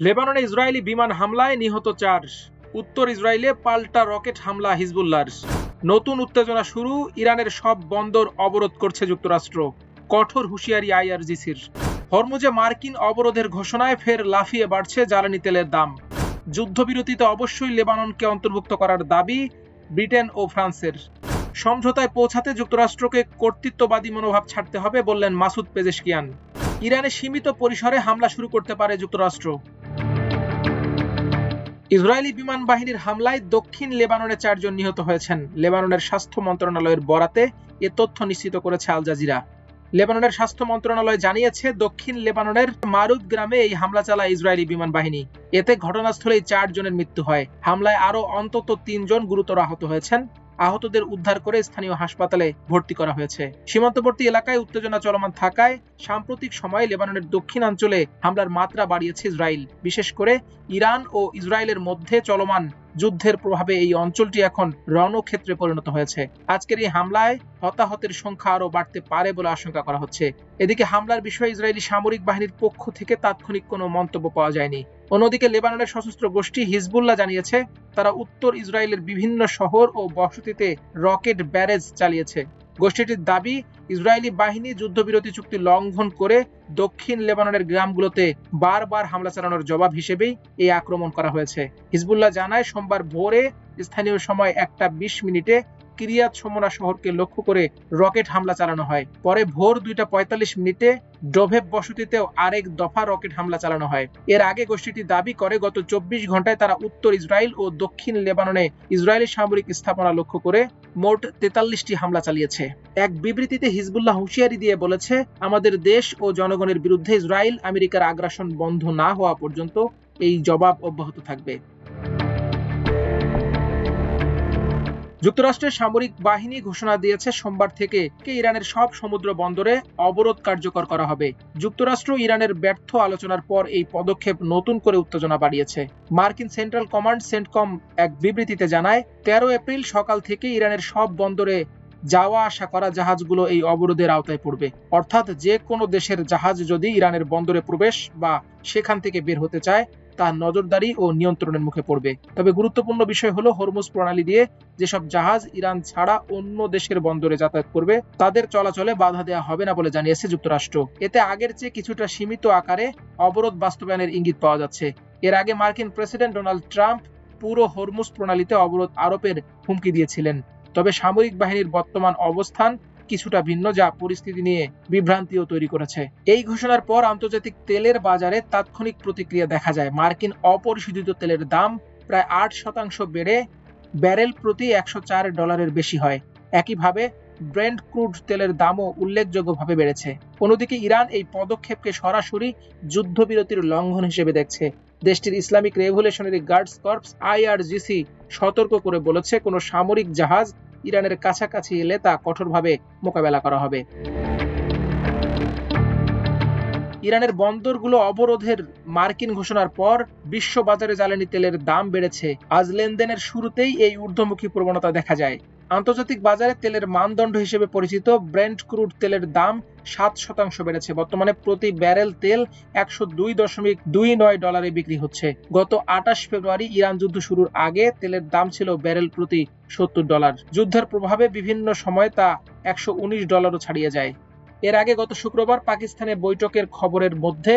লেবাননে ইসরায়েলি বিমান হামলায় নিহত ৪। উত্তর ইসরায়েলে পাল্টা রকেট হামলা হিজবুল্লাহর। নতুন উত্তেজনা শুরু, ইরানের সব বন্দর অবরোধ করছে যুক্তরাষ্ট্র। কঠোর হুঁশিয়ারি আইআরজিসির। হরমুজে মার্কিন অবরোধের ঘোষণায় ফের লাফিয়ে বাড়ছে জ্বালানি তেলের দাম। যুদ্ধবিরতিতে অবশ্যই লেবাননকে অন্তর্ভুক্ত করার দাবি ব্রিটেন ও ফ্রান্সের। সমঝোতায় পৌঁছাতে যুক্তরাষ্ট্রকে কর্তৃত্ববাদী মনোভাব ছাড়তে হবে বললেন মাসুদ পেজেশকিয়ান। ইরানে সীমিত পরিসরে হামলা শুরু করতে পারে যুক্তরাষ্ট্র। ইসরায়েলি বিমান বাহিনীর হামলায় দক্ষিণ লেবাননে ৪ জন নিহত হয়েছেন। লেবাননের স্বাস্থ্য মন্ত্রণালয়ের বরাতে এ তথ্য নিশ্চিত করেছে আল জাজিরা। লেবাননের স্বাস্থ্য মন্ত্রণালয় জানিয়েছে, দক্ষিণ লেবাননের মারুদ গ্রামে এই হামলা চালায় ইসরায়েলি বিমান বাহিনী। এতে ঘটনাস্থলেই ৪ জনের মৃত্যু হয়। হামলায় আরও অন্তত ৩ জন গুরুতর আহত হয়েছেন। আহতদের উদ্ধার করে স্থানীয় হাসপাতালে ভর্তি করা হয়েছে। সীমান্তবর্তী এলাকায় উত্তেজনা চলমান থাকায় সাম্প্রতিক সময়ে লেবাননের দক্ষিণাঞ্চলে হামলার মাত্রা বাড়িয়েছে ইসরায়েল। বিশেষ করে ইরান ও ইসরায়েলের মধ্যে চলমান যুদ্ধের প্রভাবে এই অঞ্চলটি এখন রণক্ষেত্রে পরিণত হয়েছে। আজকের এই হামলায় হতাহতের সংখ্যা আরও বাড়তে পারে বলে আশঙ্কা করা হচ্ছে। এদিকে হামলার বিষয়ে ইসরায়েলি সামরিক বাহিনীর পক্ষ থেকে তাৎক্ষণিক কোনো মন্তব্য পাওয়া যায়নি। অন্যদিকে লেবাননের সশস্ত্র গোষ্ঠী হিজবুল্লাহ জানিয়েছে, তারা উত্তর ইসরায়েলের বিভিন্ন শহর ও বসতিতে রকেট ব্যারেজ চালিয়েছে। গোষ্ঠীটির দাবি, ইসরায়েলি বাহিনী যুদ্ধবিরতি চুক্তি লঙ্ঘন করে দক্ষিণ লেবাননের গ্রামগুলোতে বারবার হামলা চালানোর জবাব হিসেবেই এই আক্রমণ করা হয়েছে। হিজবুল্লাহ জানায়, সোমবার ভোরে স্থানীয় সময় 1:20 কিরিয়াত শমোনা শহরকে লক্ষ্য করে রকেট হামলা চালানো হয়। পরে ভোর 2:45 ডোভেব বসতিতেও আরেক দফা রকেট হামলা চালানো হয়। এর আগে গোষ্ঠীটি দাবি করে, গত 24 ঘন্টায় তারা উত্তর ইসরায়েল ও দক্ষিণ লেবাননে ইসরায়েলি সামরিক স্থাপনা লক্ষ্য করে মোট 43টি হামলা চালিয়েছে। এক বিবৃতিতে হিজবুল্লাহ হুঁশিয়ারি দিয়ে বলেছে, আমাদের দেশ ও জনগণের বিরুদ্ধে ইসরায়েল আমেরিকার আগ্রাসন বন্ধ না হওয়া পর্যন্ত এই জবাব অব্যাহত থাকবে। যুক্তরাষ্ট্রের সামরিক বাহিনী ঘোষণা দিয়েছে, সোমবার থেকে ইরানের সব সমুদ্র বন্দরে অবরোধ কার্যকর করা হবে। যুক্তরাষ্ট্র ইরানের ব্যর্থ আলোচনার পর এই পদক্ষেপ নতুন করে উত্তেজনা বাড়িয়েছে। মার্কিন সেন্ট্রাল কমান্ড সেন্টকম এক বিবৃতিতে জানায়, 13 এপ্রিল সকাল থেকে ইরানের সব বন্দরে যাওয়া আসা করা জাহাজগুলো এই অবরোধের আওতায় পড়বে। অর্থাৎ যে কোনো দেশের জাহাজ যদি ইরানের বন্দরে প্রবেশ বা সেখান থেকে বের হতে চায়, তা নজরদারি ও নিয়ন্ত্রণের মুখে পড়বে। তবে গুরুত্বপূর্ণ বিষয় হলো, হরমুজ প্রণালী দিয়ে যেসব জাহাজ ইরান ছাড়া অন্য দেশের বন্দরে যাতায়াত করবে, তাদের চলাচলে বাধা দেওয়া হবে না বলে জানিয়েছে যুক্তরাষ্ট্র। এতে আগের চেয়ে কিছুটা সীমিত আকারে অবরোধ বাস্তবায়নের ইঙ্গিত পাওয়া যাচ্ছে। এর আগে মার্কিন প্রেসিডেন্ট ডোনাল্ড ট্রাম্প পুরো হরমুজ প্রণালীতে অবরোধ আরোপের হুমকি দিয়েছিলেন। তবে সামরিক বাহিনীর বর্তমান অবস্থান কিছুটা ভিন্ন, যা পরিস্থিতি নিয়ে বিভ্রান্তিও তৈরি করেছে। এই ঘোষণার পর আন্তর্জাতিক তেলের বাজারে তাৎক্ষণিক প্রতিক্রিয়া দেখা যায়। মার্কিন অপরিশোধিত তেলের দাম প্রায় 8% বেড়ে ব্যারেল প্রতি $104 বেশি হয়। একইভাবে ব্রেন্ট ক্রুড তেলের দামও উল্লেখযোগ্যভাবে বেড়েছে। অন্যদিকে ইরান এই পদক্ষেপকে সরাসরি যুদ্ধবিরতির লঙ্ঘন হিসেবে দেখছে। দেশটির Islamic revolutionary guards corps IRGC সতর্ক করে বলেছে, কোনো সামরিক জাহাজ ইরানের কাছাকাছি এলে তা কঠোরভাবে মোকাবেলা করা হবে। ইরানের বন্দরগুলো অবরোধের মার্কিন ঘোষণার পর বিশ্ব বাজারে জ্বালানি তেলের দাম বেড়েছে। আজ লেনদেনের শুরুতেই এই ঊর্ধ্বমুখী প্রবণতা দেখা যায়। আন্তর্জাতিক বাজারে তেলের মানদণ্ড হিসেবে পরিচিত ব্রেন্ট ক্রুড তেলের দাম 7% বেড়েছে। বর্তমানে প্রতি ব্যারেল তেল $102.29 বিক্রি হচ্ছে। গত 28 ফেব্রুয়ারি ইরান যুদ্ধ শুরুর আগে তেলের দাম ছিল ব্যারেল প্রতি $70। যুদ্ধের প্রভাবে বিভিন্ন সময় তা $119 ছাড়িয়ে যায়। এর আগে গত শুক্রবার পাকিস্তানে বৈঠকের খবরের মধ্যে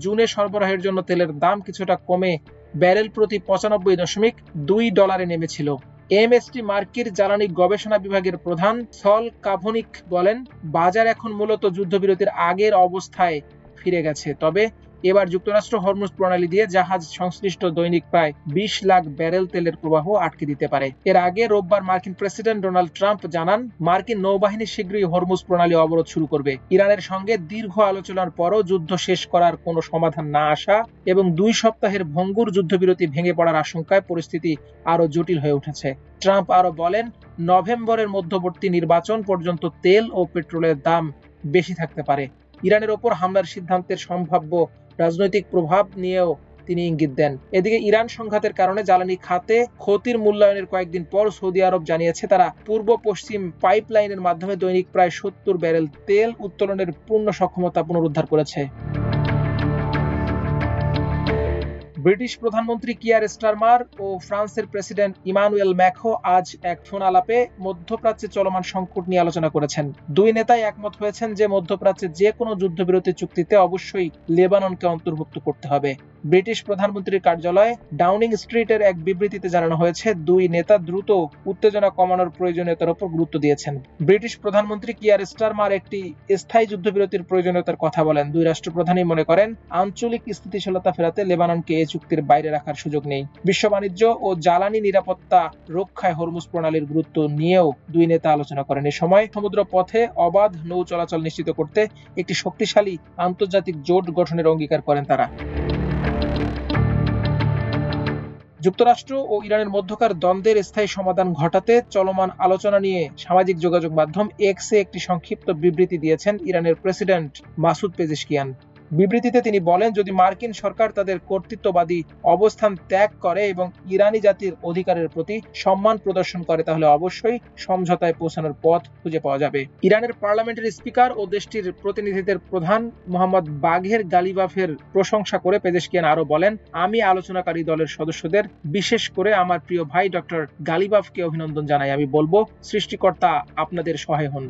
জুনে সরবরাহের জন্য তেলের দাম কিছুটা কমে ব্যারেল প্রতি $95.2 নেমেছিল। এমএসটি মার্কির জ্বালানি গবেষণা বিভাগের প্রধান সল কাভনিক বলেন, বাজার এখন মূলত যুদ্ধবিরতির আগের অবস্থায় ফিরে গেছে। তবে এবার যুক্তরাষ্ট্র হরমুজ প্রণালী দিয়ে জাহাজ সংশ্লিষ্ট দৈনিক প্রায় 20 লাখ ব্যারেল তেলের প্রবাহ আটকে দিতে পারে। এর আগে রোববার মার্কিন প্রেসিডেন্ট ডোনাল্ড ট্রাম্প জানান, মার্কিন নৌবাহিনী শীঘ্রই হরমুজ প্রণালী অবরোধ শুরু করবে। ইরানের সঙ্গে দীর্ঘ আলোচনার পরও যুদ্ধ শেষ করার কোনো সমাধান না আসা এবং 2 সপ্তাহের ভঙ্গুর যুদ্ধবিরতি ভেঙে পড়ার আশঙ্কায় পরিস্থিতি আরো জটিল হয়ে উঠেছে। ট্রাম্প আরো বলেন, নভেম্বরের মধ্যবর্তী নির্বাচন পর্যন্ত তেল ও পেট্রোলের দাম বেশি থাকতে পারে। ইরানের ওপর হামলার সিদ্ধান্তের সম্ভাব্য রাজনৈতিক প্রভাব নিয়েও তিনি ইঙ্গিত দেন। এদিকে ইরান সংঘাতের কারণে জ্বালানি খাতে ক্ষতির মূল্যায়নের কয়েকদিন পর সৌদি আরব জানিয়েছে, তারা পূর্ব পশ্চিম পাইপলাইনের মাধ্যমে দৈনিক প্রায় 70 ব্যারেল তেল উত্তোলনের পূর্ণ সক্ষমতা পুনরুদ্ধার করেছে। ব্রিটিশ প্রধানমন্ত্রী কিয়ার স্টারমার ও ফ্রান্সের প্রেসিডেন্ট ইমানুয়েল ম্যাক্রো আজ এক ফোন আলাপে মধ্যপ্রাচ্যে চলমান সংকট নিয়ে আলোচনা করেছেন। দুই নেতাই একমত হয়েছেন যে মধ্যপ্রাচ্যে যে কোনো যুদ্ধবিরতি চুক্তিতে অবশ্যই লেবাননকে অন্তর্ভুক্ত করতে হবে। ব্রিটিশ প্রধানমন্ত্রীর কার্যালয়ে ডাউনিং স্ট্রিটের এক বিবৃতিতে জানানো হয়েছে, দুই নেতা দ্রুত উত্তেজনা কমানোর প্রয়োজনীয়তার উপর গুরুত্ব দিয়েছেন। ব্রিটিশ প্রধানমন্ত্রী কিয়ার স্টারমার একটি স্থায়ী যুদ্ধবিরতির প্রয়োজনীয়তার কথা বলেন। দুই রাষ্ট্রপ্রধানই মনে করেন আঞ্চলিক স্থিতিশীলতা ফেরাতে লেবাননকে এই চুক্তির বাইরে রাখার সুযোগ নেই। বিশ্ব বাণিজ্য ও জ্বালানি নিরাপত্তা রক্ষায় হরমুজ প্রণালীর গুরুত্ব নিয়েও দুই নেতা আলোচনা করেন। এ সময় সমুদ্র পথে অবাধ নৌ চলাচল নিশ্চিত করতে একটি শক্তিশালী আন্তর্জাতিক জোট গঠনের অঙ্গীকার করেন তারা। যুক্তরাষ্ট্র ও ইরানের মধ্যকার দ্বন্দ্বের স্থায়ী সমাধান ঘটাতে চলমান আলোচনা নিয়ে সামাজিক যোগাযোগ মাধ্যম এক্সে একটি সংক্ষিপ্ত বিবৃতি দিয়েছেন ইরানের প্রেসিডেন্ট মাসুদ পেজেশকিয়ান। বিবৃতিতে তিনি বলেন, যদি মার্কিন সরকার তাদের কর্তৃত্ববাদী অবস্থান ত্যাগ করে এবং ইরানি জাতির অধিকারের প্রতি সম্মান প্রদর্শন করে তাহলে অবশ্যই সমঝোতায় পৌঁছানোর পথ খুঁজে পাওয়া যাবে। ইরানের পার্লামেন্টের স্পিকার ও দেশটির প্রতিনিধিদের প্রধান মোহাম্মদ বাঘের গালিবাফের প্রশংসা করে পেজেশকিয়ান আরো বলেন, আমি আলোচনাকারী দলের সদস্যদের বিশেষ করে আমার প্রিয় ভাই ডক্টর গালিবাফকে অভিনন্দন জানাই। আমি বলবো, সৃষ্টিকর্তা আপনাদের সহায় হন।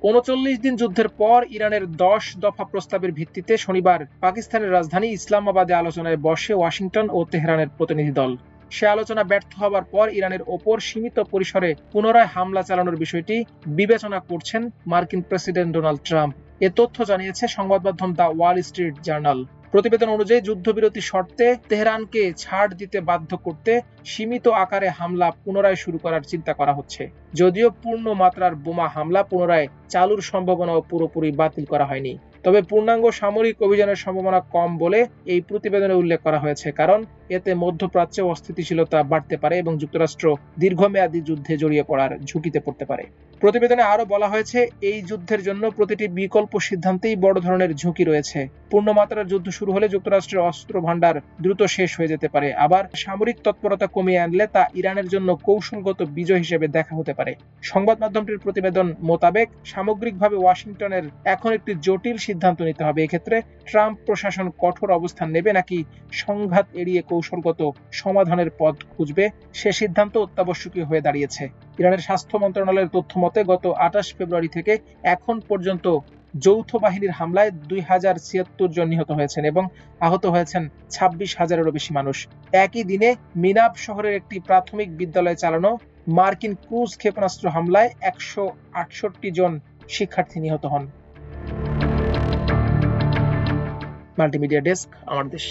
৩৯ দিন যুদ্ধের পর ইরানের ১০ দফা প্রস্তাবের ভিত্তিতে শনিবার পাকিস্তানের রাজধানী ইসলামাবাদে আলোচনায় বসে ওয়াশিংটন ও তেহরানের প্রতিনিধি দল। সে আলোচনা ব্যর্থ হবার পর ইরানের ওপর সীমিত পরিসরে পুনরায় হামলা চালানোর বিষয়টি বিবেচনা করছেন মার্কিন প্রেসিডেন্ট ডোনাল্ড ট্রাম্প। এ তথ্য জানিয়েছে সংবাদ মাধ্যম দ্য ওয়াল স্ট্রিট জার্নাল। প্রতিবেদন অনুযায়ী যুদ্ধবিরতি শর্তে তেহরানকে ছাড় দিতে বাধ্য করতে সীমিত আকারে হামলা পুনরায় শুরু করার চিন্তা করা হচ্ছে। যদিও পূর্ণ মাত্রার বোমা হামলা পুনরায় চালুর সম্ভাবনাও পুরোপুরি বাতিল করা হয়নি। তবে পূর্ণাঙ্গ সামরিক অভিযানের সম্ভাবনা কম বলে এই প্রতিবেদনে উল্লেখ করা হয়েছে, কারণ এতে মধ্যপ্রাচ্যে অস্থিতিশীলতা বাড়তে পারে এবং যুক্তরাষ্ট্র দীর্ঘমেয়াদী যুদ্ধে জড়িয়ে পড়ার ঝুঁকিতে পড়তে পারে। প্রতিবেদনে আরো বলা হয়েছে, এই যুদ্ধের জন্য প্রতিটি বিকল্প সিদ্ধান্তেই বড় ধরনের ঝুঁকি রয়েছে। পূর্ণমাত্রার যুদ্ধ শুরু হলে যুক্তরাষ্ট্রের অস্ত্র ভান্ডার দ্রুত শেষ হয়ে যেতে পারে। আবার সামরিক তৎপরতা কমিয়ে আনলে তা ইরানের জন্য কৌশলগত বিজয় হিসেবে দেখা হতে পারে। সংবাদ মাধ্যমটির প্রতিবেদন মোতাবেক সামগ্রিকভাবে ওয়াশিংটনের এখন একটি জটিল সিদ্ধান্ত নিতে হবে। এক্ষেত্রে ট্রাম্প প্রশাসন কঠোর অবস্থান নেবে নাকি সংঘাত এড়িয়ে কৌশলগত সমাধানের পথ খুঁজবে, সে সিদ্ধান্ত অত্যাবশ্যকীয় হয়ে দাঁড়িয়েছে। ইরানের স্বাস্থ্য মন্ত্রণালয়ের তথ্য মতে গত ২৮ ফেব্রুয়ারি থেকে এখন পর্যন্ত যৌথ বাহিনীর হামলায় ২০৭৬ জন নিহত হয়েছেন এবং আহত হয়েছেন ২৬,০০০-এরও বেশি মানুষ। একই দিনে মিনাব শহরের একটি প্রাথমিক বিদ্যালয়ে চালানো মার্কিন ক্রুজ ক্ষেপণাস্ত্র হামলায় ১৬৮ জন শিক্ষার্থী নিহত হন। মাল্টিমিডিয়া ডেস্ক, আমার দেশ।